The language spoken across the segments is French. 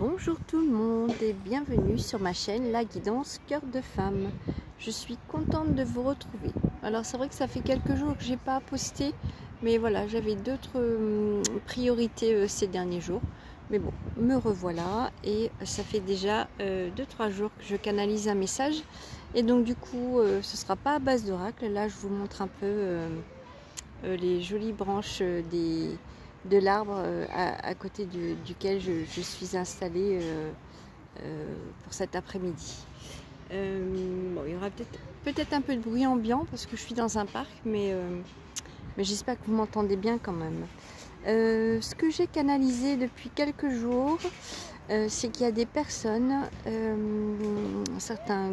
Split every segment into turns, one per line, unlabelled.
Bonjour tout le monde et bienvenue sur ma chaîne La Guidance Cœur de Femme. Je suis contente de vous retrouver. Alors c'est vrai que ça fait quelques jours que j'ai pas posté, mais voilà, j'avais d'autres priorités ces derniers jours. Mais bon, me revoilà et ça fait déjà 2-3 jours que je canalise un message. Et donc du coup, ce sera pas à base d'oracle. Là, je vous montre un peu les jolies branches de l'arbre à côté duquel je suis installée pour cet après-midi. Bon, il y aura peut-être un peu de bruit ambiant parce que je suis dans un parc, mais j'espère que vous m'entendez bien quand même. Ce que j'ai canalisé depuis quelques jours, c'est qu'il y a des personnes, certains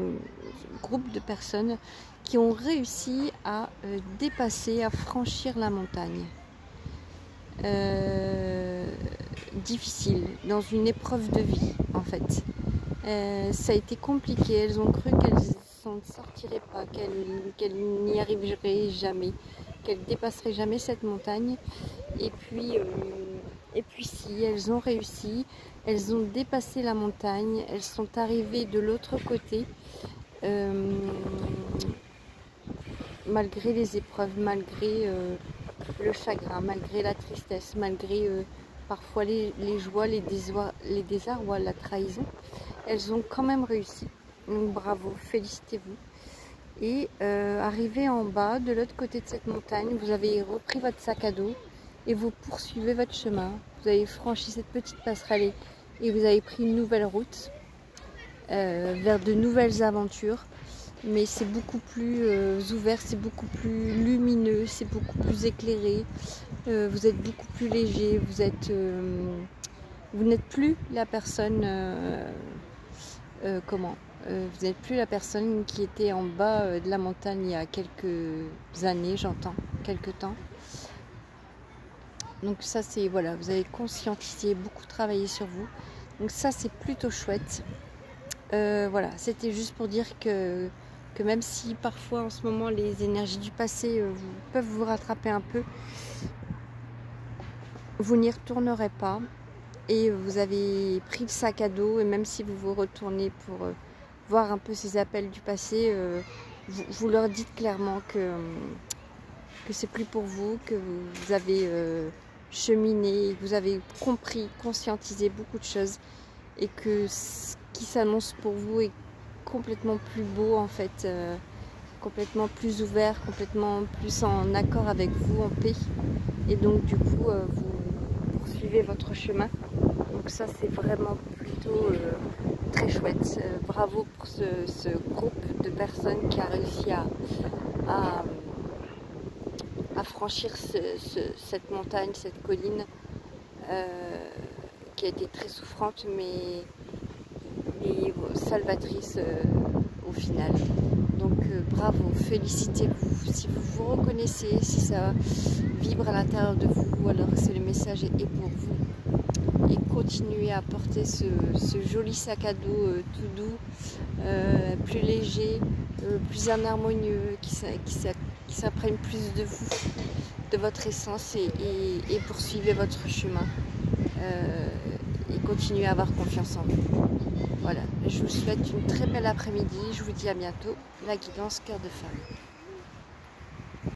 groupes de personnes qui ont réussi à dépasser, à franchir la montagne. Difficile, dans une épreuve de vie en fait. Ça a été compliqué, elles ont cru qu'elles s'en sortiraient pas, qu'elles n'y arriveraient jamais, qu'elles dépasseraient jamais cette montagne. Et puis si, elles ont réussi, elles ont dépassé la montagne, elles sont arrivées de l'autre côté, malgré les épreuves, malgré le chagrin, malgré la tristesse, malgré parfois les joies, les désarrois, la trahison. Elles ont quand même réussi. Donc bravo, félicitez-vous. Et arrivé en bas, de l'autre côté de cette montagne, vous avez repris votre sac à dos et vous poursuivez votre chemin. Vous avez franchi cette petite passerelle et vous avez pris une nouvelle route vers de nouvelles aventures. Mais c'est beaucoup plus ouvert, c'est beaucoup plus lumineux, c'est beaucoup plus éclairé. Vous êtes beaucoup plus léger, vous n'êtes plus la personne vous n'êtes plus la personne qui était en bas de la montagne il y a quelques années, j'entends, quelques temps. Donc ça c'est, voilà, vous avez conscientisé, beaucoup travaillé sur vous. Donc ça c'est plutôt chouette. Voilà, c'était juste pour dire que même si parfois en ce moment les énergies du passé peuvent vous rattraper un peu, vous n'y retournerez pas et vous avez pris le sac à dos, et même si vous vous retournez pour voir un peu ces appels du passé, vous leur dites clairement que c'est plus pour vous, que vous avez cheminé, que vous avez compris, conscientisé beaucoup de choses et que ce qui s'annonce pour vous est complètement plus beau en fait, complètement plus ouvert, complètement plus en accord avec vous, en paix. Et donc du coup vous poursuivez votre chemin. Donc ça c'est vraiment plutôt très chouette. Bravo pour ce groupe de personnes qui a réussi à franchir cette montagne, cette colline qui a été très souffrante mais salvatrice au final. Donc bravo, félicitez-vous. Si vous vous reconnaissez, si ça vibre à l'intérieur de vous, alors c'est le message est pour vous. Et continuez à porter ce joli sac à dos tout doux, plus léger, plus harmonieux, qui s'imprègne plus de vous, de votre essence, et poursuivez votre chemin. Et continuez à avoir confiance en vous. Voilà, je vous souhaite une très belle après-midi, je vous dis à bientôt, La Guidance Cœur de Femme.